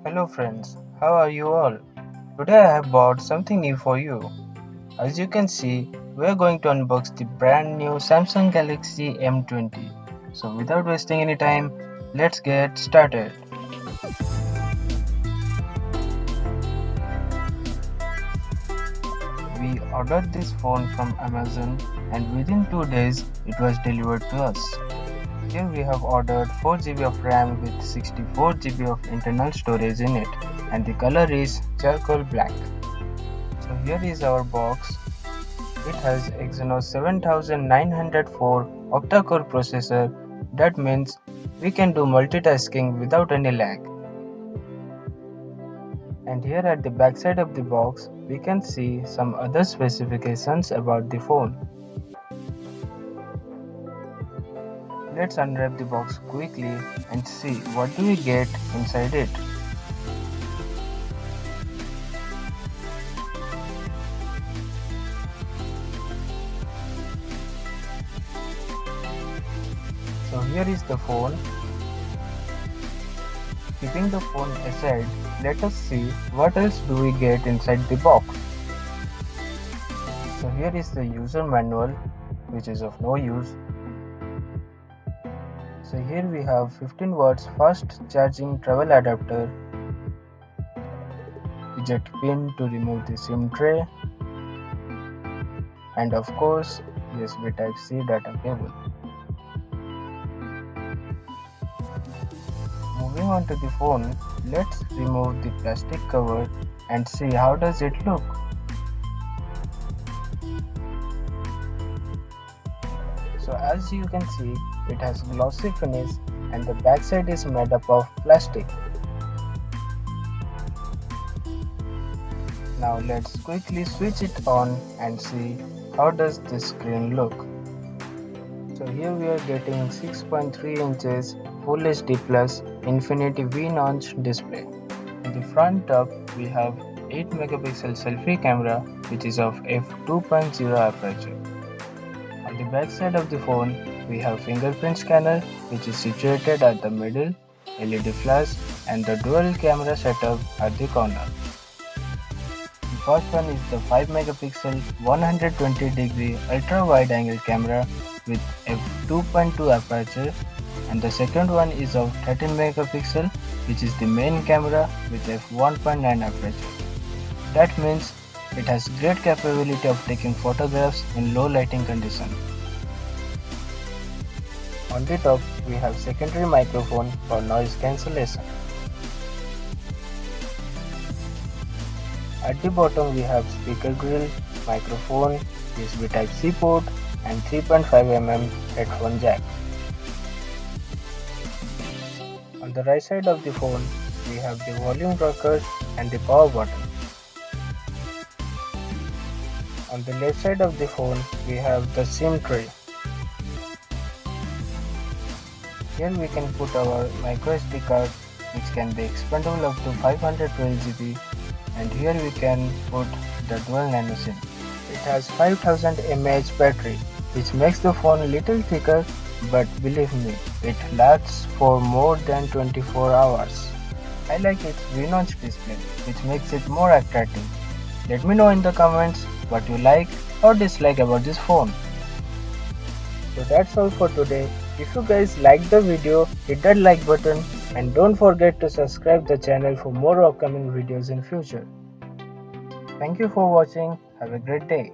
Hello friends, how are you all? Today I have bought something new for you. As you can see, we are going to unbox the brand new Samsung Galaxy M20. So without wasting any time, let's get started. We ordered this phone from Amazon and within 2 days it was delivered to us. Here we have ordered 4GB of RAM with 64GB of internal storage in it and the color is charcoal black. So here is our box. It has Exynos 7904 octa-core processor. That means we can do multitasking without any lag. And here at the back side of the box, we can see some other specifications about the phone. Let's unwrap the box quickly and see what do we get inside it. So here is the phone. Keeping the phone aside, let us see what else do we get inside the box. So here is the user manual, which is of no use. So here we have 15 watts fast charging travel adapter, eject pin to remove the SIM tray, and of course USB Type-C data cable. Moving on to the phone, let's remove the plastic cover and see how does it look. So as you can see, it has glossy finish and the backside is made up of plastic. Now let's quickly switch it on and see how does this screen look. So here we are getting 6.3 inches Full HD Plus Infinity V-notch display. In the front top we have 8 megapixel selfie camera which is of f2.0 aperture. On the back side of the phone, we have fingerprint scanner which is situated at the middle, LED flash and the dual camera setup at the corner. The first one is the 5 megapixel 120 degree ultra wide angle camera with f2.2 aperture and the second one is of 13 megapixel which is the main camera with f1.9 aperture. That means it has great capability of taking photographs in low lighting condition. On the top, we have secondary microphone for noise cancellation. At the bottom, we have speaker grill, microphone, USB Type-C port, and 3.5mm headphone jack. On the right side of the phone, we have the volume rocker and the power button. On the left side of the phone, we have the SIM tray. Here we can put our microSD card which can be expandable up to 512GB and here we can put the dual Nano SIM. It has 5000 mAh battery which makes the phone a little thicker, but believe me, it lasts for more than 24 hours. I like its V-notch display which makes it more attractive. Let me know in the comments what you like or dislike about this phone. So that's all for today. If you guys liked the video, hit that like button and don't forget to subscribe the channel for more upcoming videos in future. Thank you for watching. Have a great day.